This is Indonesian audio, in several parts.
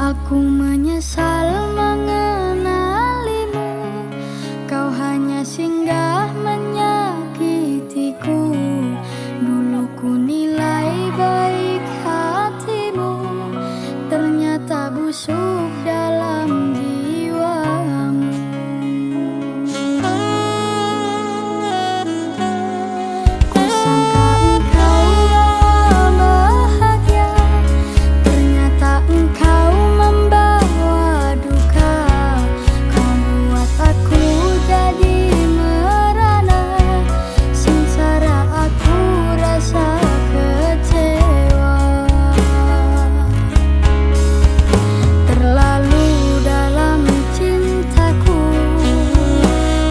Aku menyesal mengenalimu, kau hanya singgah menyakitiku. Dulu ku nilai baik hatimu, ternyata busuk dalam jiwamu. Ku sangka engkau bahagia, ternyata engkau membawa duka. Kau buat aku jadi merana, sengsara aku rasa kecewa. Terlalu dalam cintaku,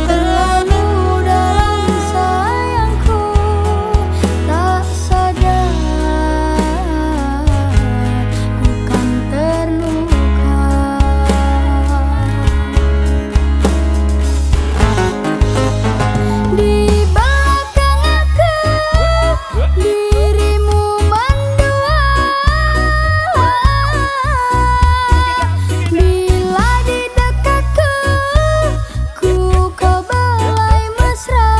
terlalu dalam sayangku, tak sadar ku kan terluka. Di belakang aku, dirimu mendua. Bila di dekatku, kau belai mesra.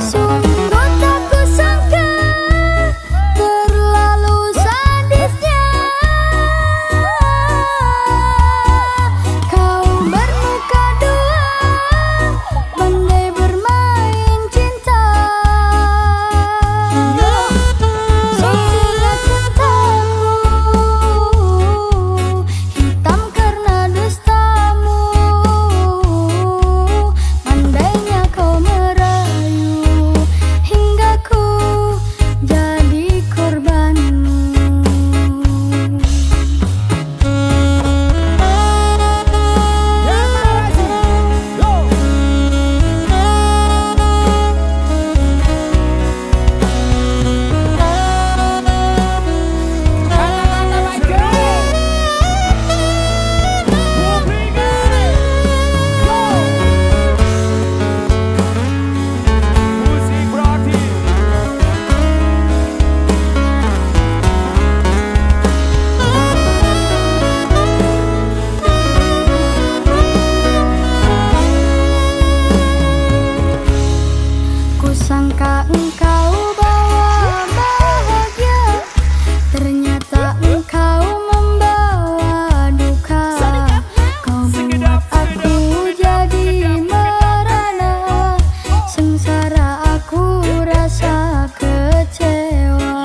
Sungguh tak kusangka, terlalu sadisnya kau bermuka dua, pandai bermain cinta. Sucinya cintaku, hitam karena dustamu. Pandainya kau merayu, hingga ku jadi korbanmu. Kusangka engkau bawa bahagia, ternyata engkau membawa duka. Kau buat aku jadi merana, sengsara aku rasa kecewa.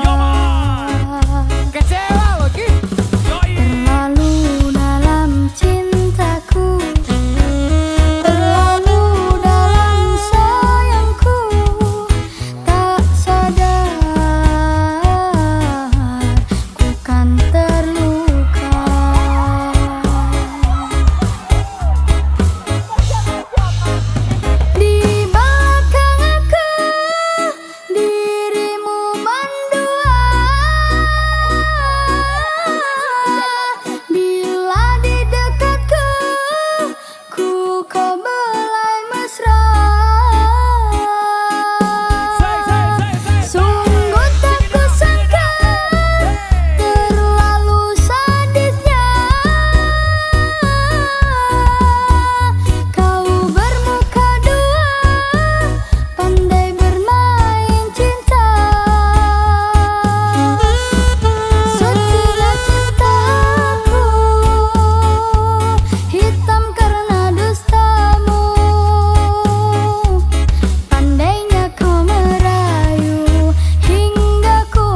Terlalu dalam cintaku, terlalu dalam sayangku, tak sadar ku kan terluka. Di belakang aku, dirimu mendua. Bila di dekatku, kau belai mesra. Sungguh tak kusangka, terlalu sadisnya kau bermuka dua, pandai bermain cinta. Sucinya cintaku, hitam karena dustamu. Pandainya kau merayu, hingga ku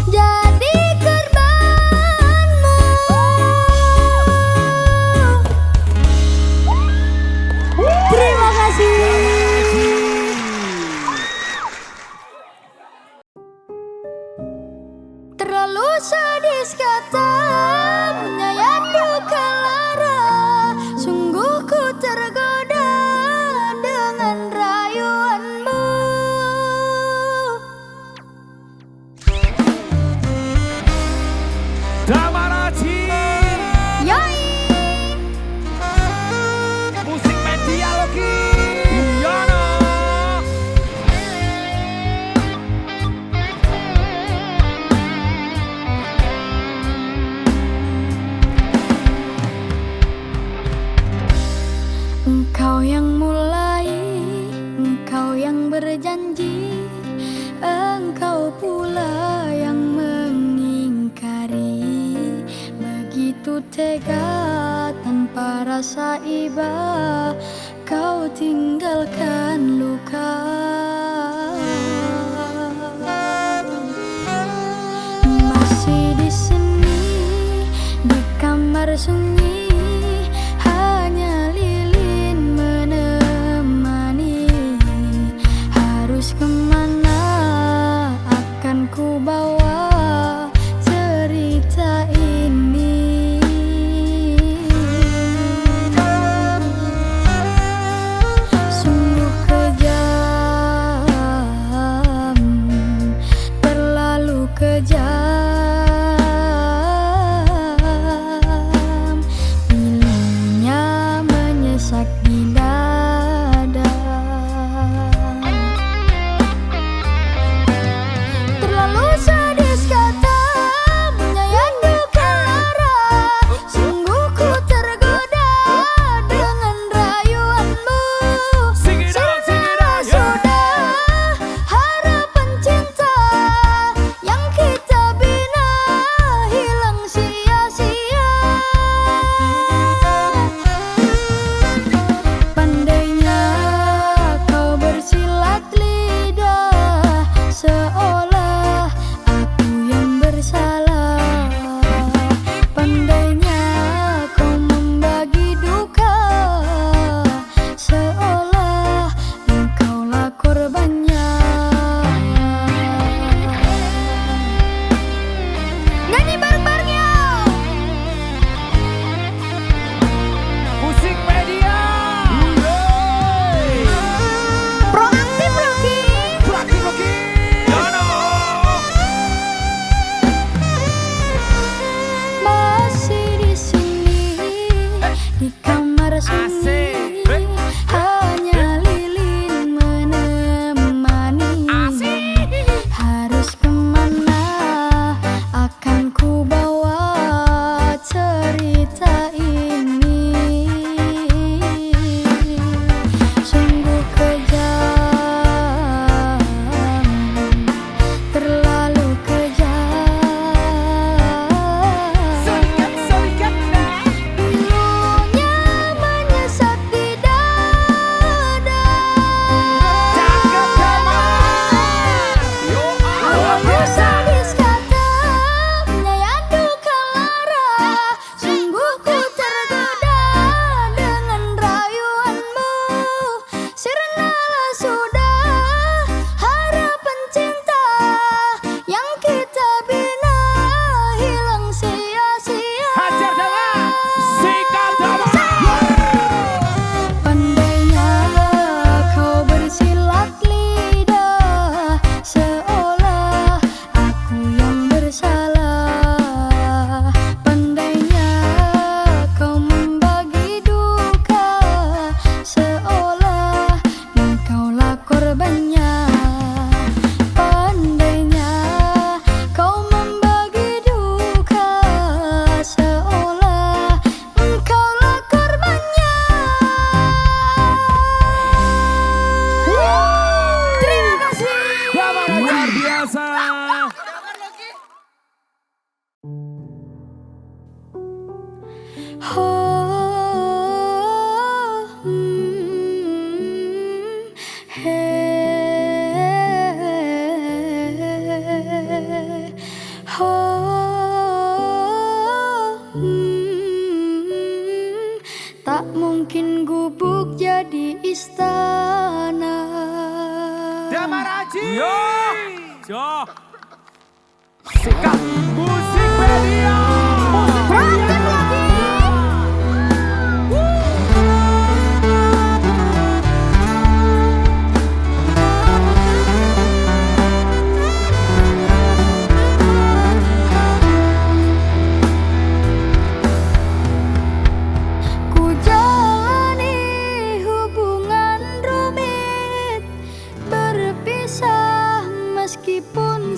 jadi korbanmu. Terima kasih. Terlalu sadis kata menyayat duka lara. Sungguh ku tergoda dengan rayuanmu. Damaraci Yoi. musik media logi Yono. rasa iba, kau tinggalkan luka. Masih di sini, di kamar sunyi, hanya lilin menemani. Harus kemana akan ku bawa cerita ini? Sungguh kejam, terlalu kejam. Pilunya menyesak di dada. Terlalu sadis kata menyayangi lara. Sungguh ku tergoda dengan rayuanmu. Sirnalah sudah harapan cinta yang kita bina hilang sia-sia. Pandainya kau bersilat lidah, seolah aku yang bersalah. Pandainya kau membagi duka, seolah engkaulah korbannya. Nyanyi bareng-barengnya. Musik media. Proaktif Rocky. Rocky Rocky. Yono. Masih di sini, di kamar sunyi, Asik. hanya lilin menemani. Harus kemana akan ku bawa cerita ini? Sungguh kejam, terlalu kejam. Serikat nah. Pilunya menyesat di dada. Cakep teman. Yo luar Terlalu biasa. sadis kata menyayangi lara. Sungguh ku tergoda dengan rayuanmu. Sirnalah sudah harapan cinta yang kita bina hilang sia-sia. Hajar dalam. Sikat dalam. Pandainya kau bersilat lidah, seolah aku yang bersalah. Pandainya kau membagi duka, seolah engkaulah korbannya. Pandainya kau membagi duka, seolah engkaulah korbannya. Terima kasih. Luar biasa. Oh, hey, oh, tak mungkin gubuk jadi istana. Damar Haji. Yo. Jo. Sikat. Musik media. Proaktif lagi. Ku jalani hubungan rumit, berpisah meskipun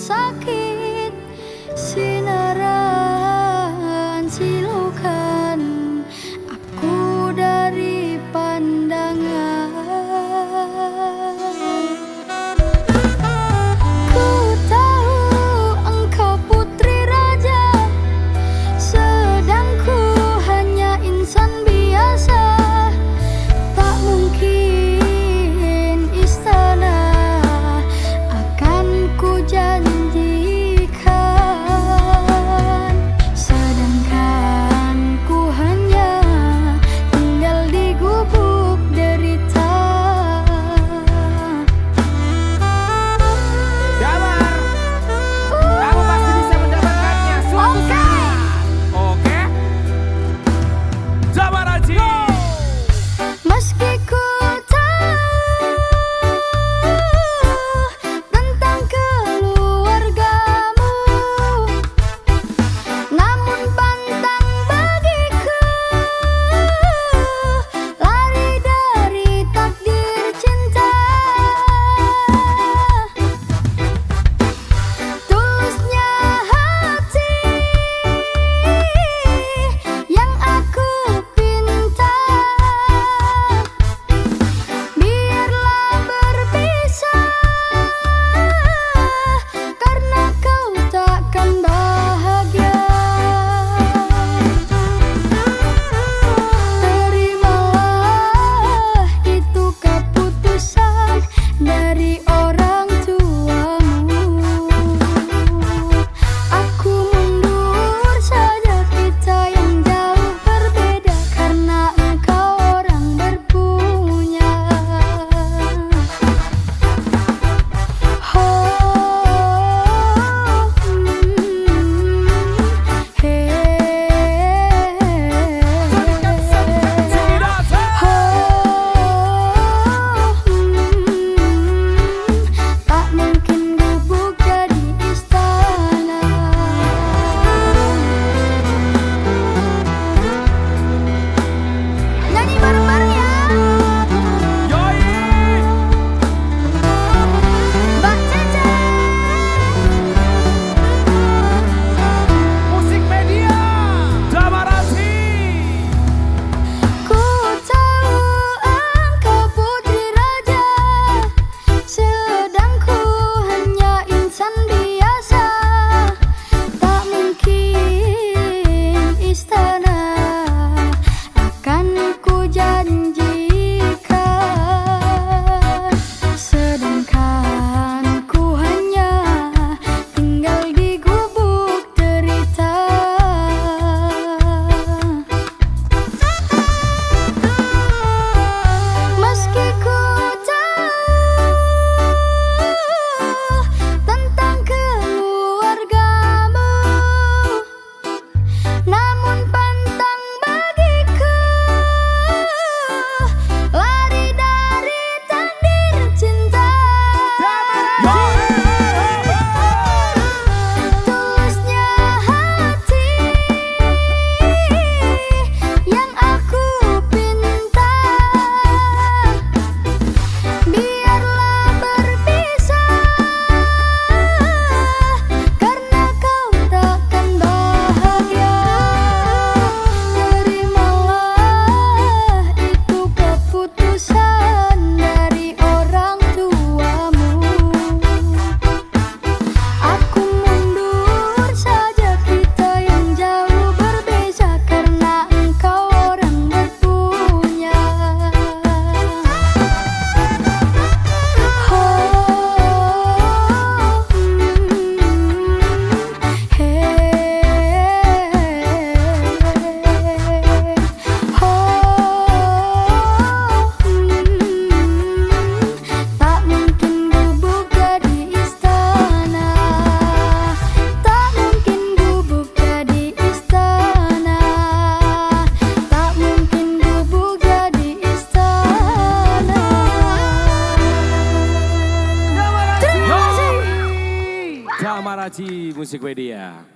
Aci Musikpedia.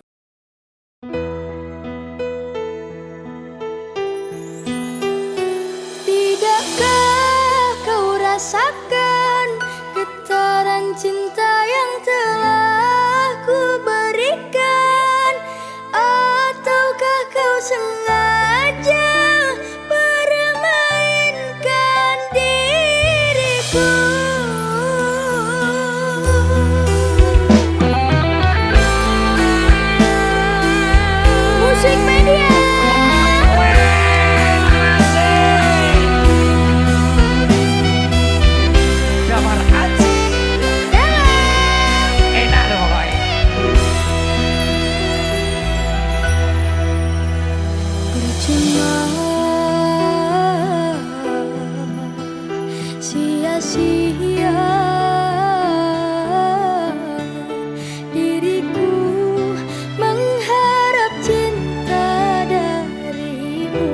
Tidakkah kau rasakan getaran cinta yang telah ku berikan? Ataukah kau sengaja permainkan diriku? Musikpedia. Sia-sia diriku mengharap cinta darimu.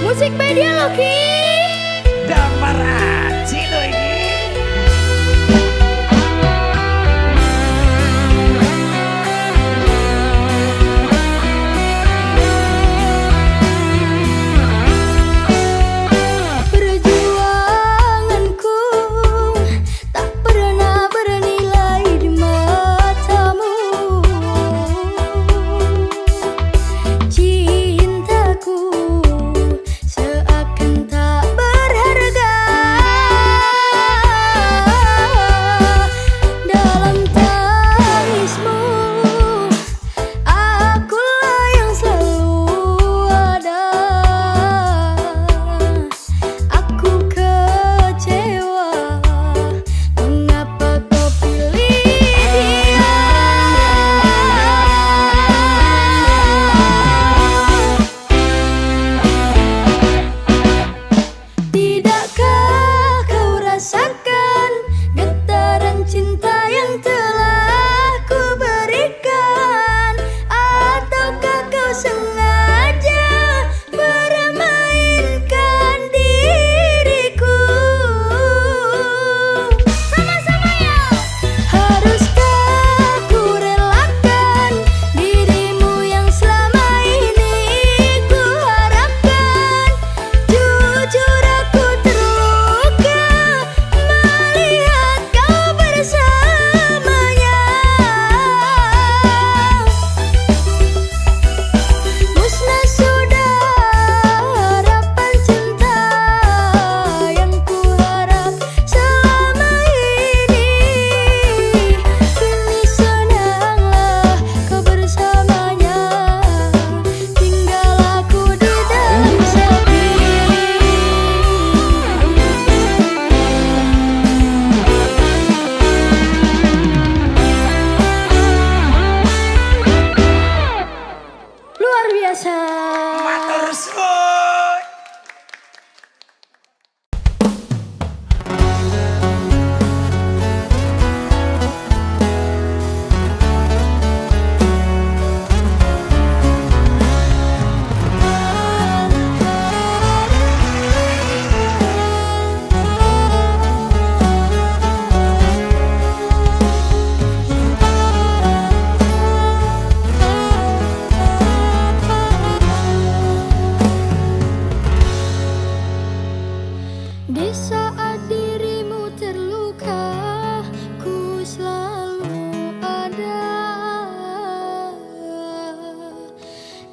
Musikpedia loh Ki. Damar Aci lo ini. Perjuanganku tak pernah bernilai di matamu. Cintaku seakan tak berharga. Di saat dirimu terluka, ku selalu ada.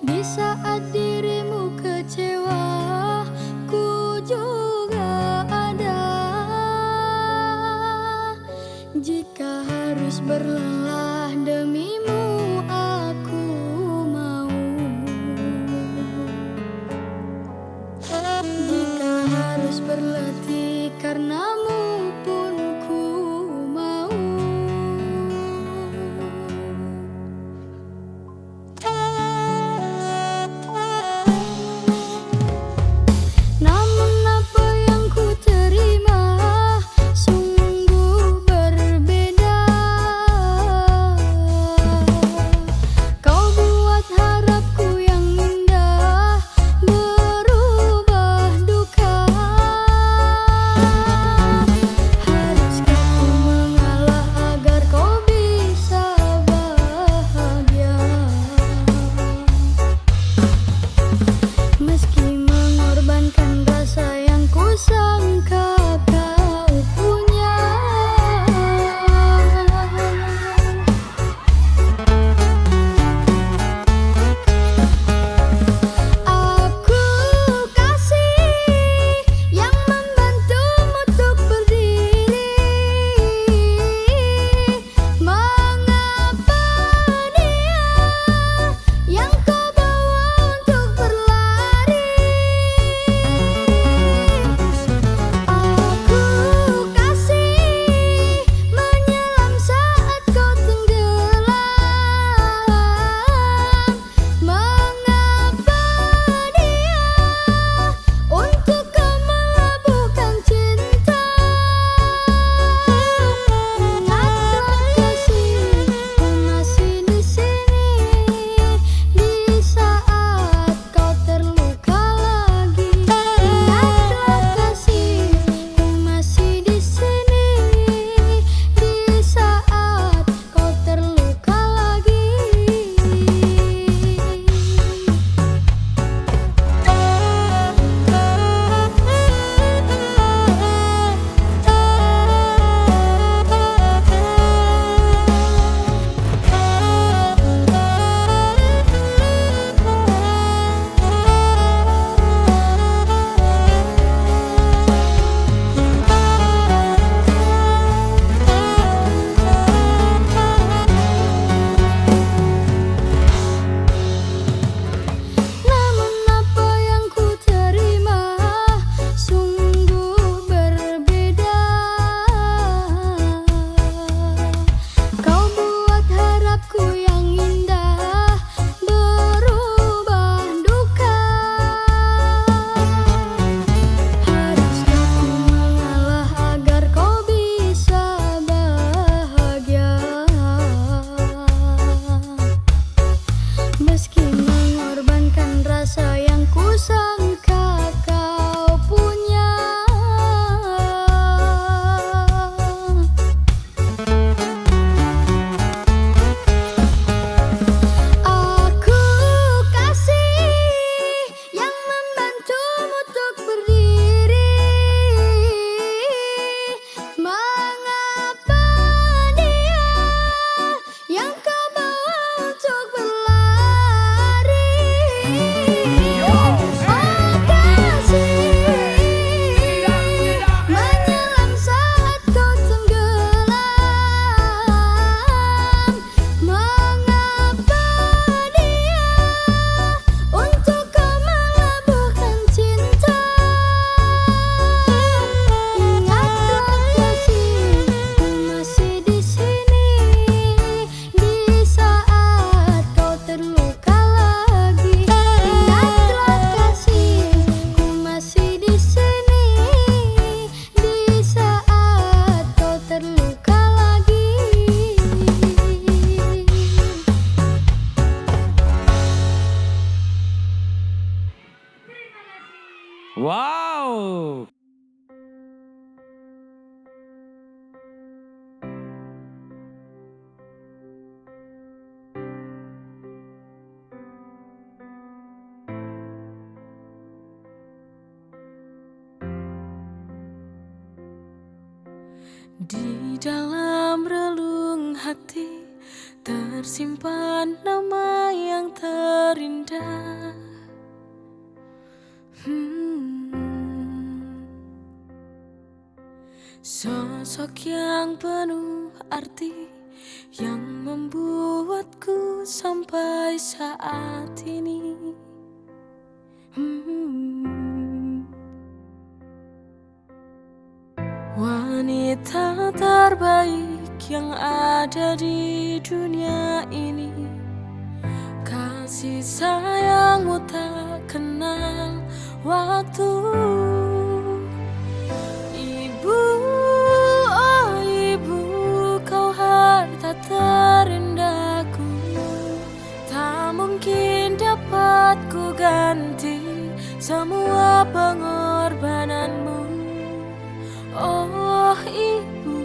Di saat dirimu kecewa, ku juga ada. Jika harus berlelah demimu, aku mau. Jika harus berlatih karenamu pun ku mau. Namun apa yang ku terima sungguh berbeda. Kau buat harapku yang indah berubah duka. Haruskah ku mengalah agar kau bisa bahagia? Meski mengorbankan rasa yang ku sangka kau punya. Aku kasih yang membantumu untuk berdiri. Mengapa dia yang kau bawa untuk berlari? Aku kasih menyelam saat kau tenggelam. Mengapa dia untuk kau melabuhkan cinta? Ingatlah kasih, ku masih di sini di saat kau terluka lagi. Ingatlah kasih, ku masih di sini di saat kau terluka lagi. Namun apa yang ku terima sungguh berbeda. Kau buat harapku yang indah berubah duka. Haruskah ku mengalah agar kau bisa bahagia? Meski mengorbankan rasa yang ku sangka kau punya. Aku kasih yang membantumu untuk berdiri. Mengapa dia yang kau bawa untuk berlari? Oh kasih menyelam saat kau tenggelam. Mengapa dia untuk kau melabuhkan cinta? Ingatlah kasih, ku masih di sini di saat kau terluka lagi. Ingatlah kasih, ku masih di sini di saat kau terluka lagi. Wow. Di dalam relung hati tersimpan nama yang terindah. Sosok yang penuh arti yang membuatku sampai saat ini. Wanita terbaik yang ada di dunia ini. Kasih sayangmu tak kenal waktu. Ibu, oh ibu, kau harta terindahku. Tak mungkin dapat ku ganti semua pengorbananmu. Oh ibu,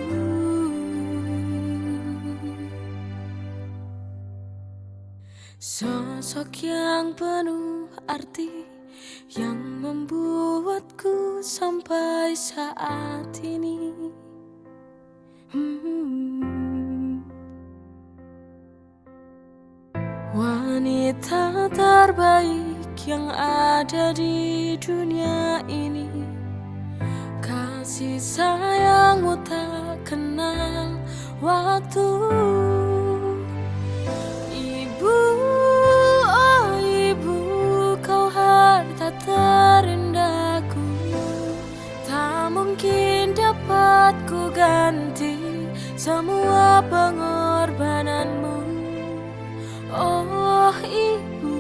sosok yang penuh arti yang membuatku sampai saat ini. Wanita terbaik yang ada di dunia ini. Kasih sayangmu tak kenal waktu. Ibu, oh ibu, kau harta terindahku. Tak mungkin dapat ku ganti semua pengorbananmu. Oh ibu,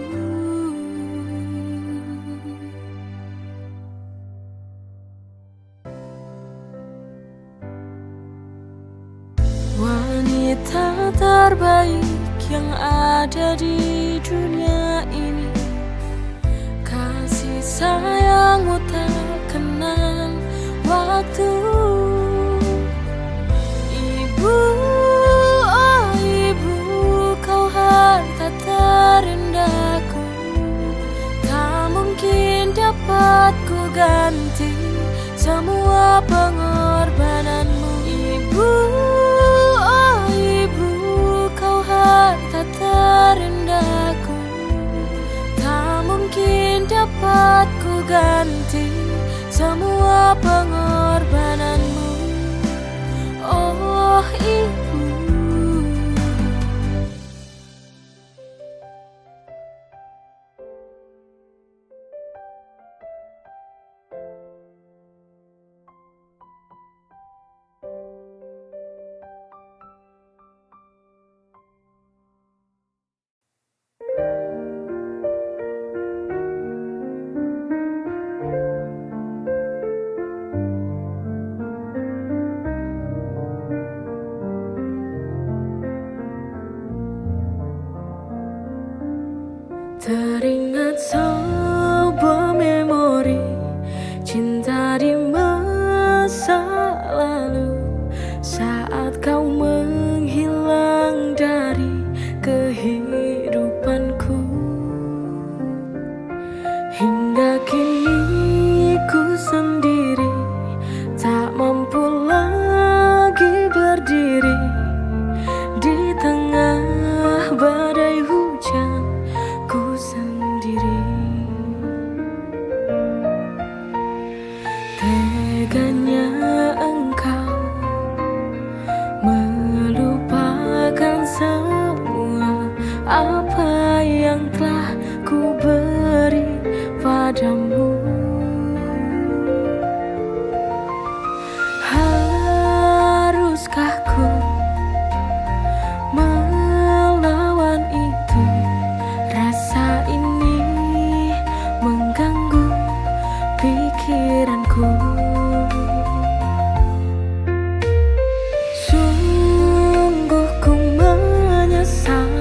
wanita terbaik yang ada di dunia ini. Kasih sayangmu tak kenal waktu. Ibu, oh ibu, kau harta terindahku. Tak mungkin dapat ku ganti semua pengorbananmu. Ibu, oh ibu, kau harta terindahku. Tak mungkin dapat ku ganti semua pengorbananmu. Oh ibu, teringat sebuah memori cinta di masa lalu. Saat kau menghilang dari kehidupanku, hingga kini ku sendiri tak mampu lagi berdiri di tengah badai hujan. Ku sendiri, teganya engkau melupakan semua apa yang telah ku beri padamu. Haruskah ku melawan itu? Rasa ini mengganggu pikiranku. Sungguh ku menyesal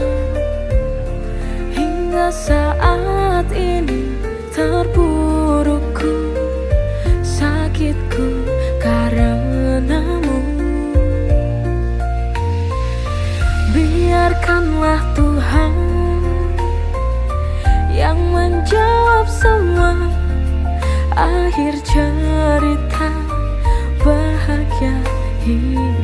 hingga saat ini. Terpurukku, sakitku karenamu. Biarkanlah Tuhan yang menjawab semua. Akhir cerita bahagia hidup.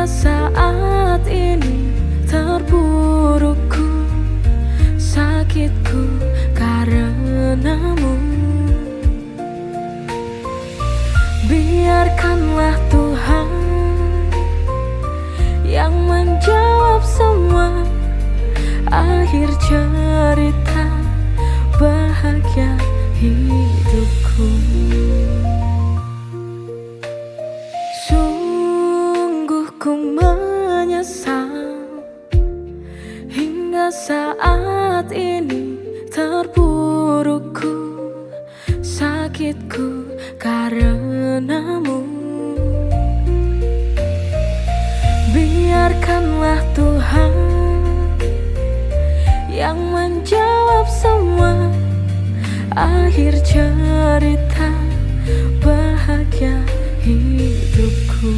hingga saat ini terpurukku, sakitku karenamu. Biarkanlah Tuhan yang menjawab semua, akhir cerita bahagia hidupku. Sungguh ku menyesal hingga saat ini terpurukku, sakitku karenamu. Biarkanlah Tuhan yang menjawab semua, akhir cerita bahagia hidupku.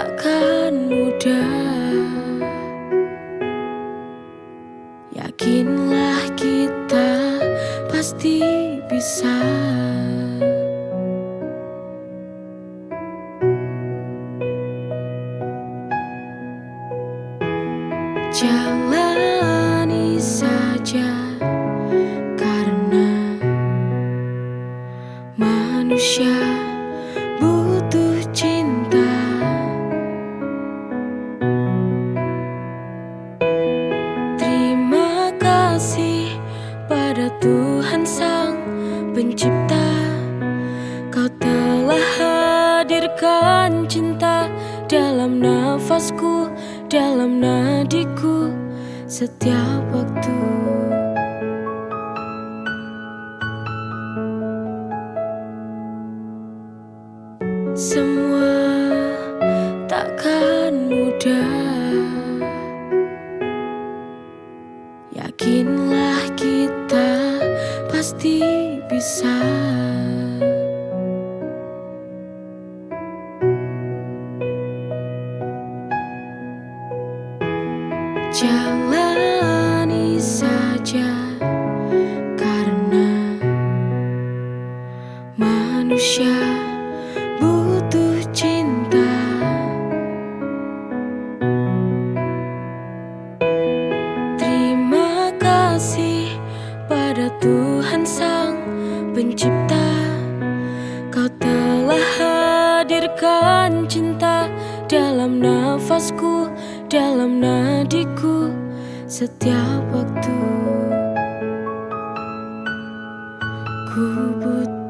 takkan mudah. Yakinlah kita pasti bisa. Jalani saja, karena manusia butuh cinta. Terima kasih pada Tuhan Sang Pencipta, Kau telah hadirkan cinta dalam nafasku, dalam nadiku, setiap waktu. Semua takkan mudah. Yakinlah kita pasti bisa. Jalani saja, karena manusia butuh cinta. Terima kasih pada Tuhan Sang Pencipta, Kau telah hadirkan cinta dalam nafasku, dalam nadiku, setiap waktu. Ku butuh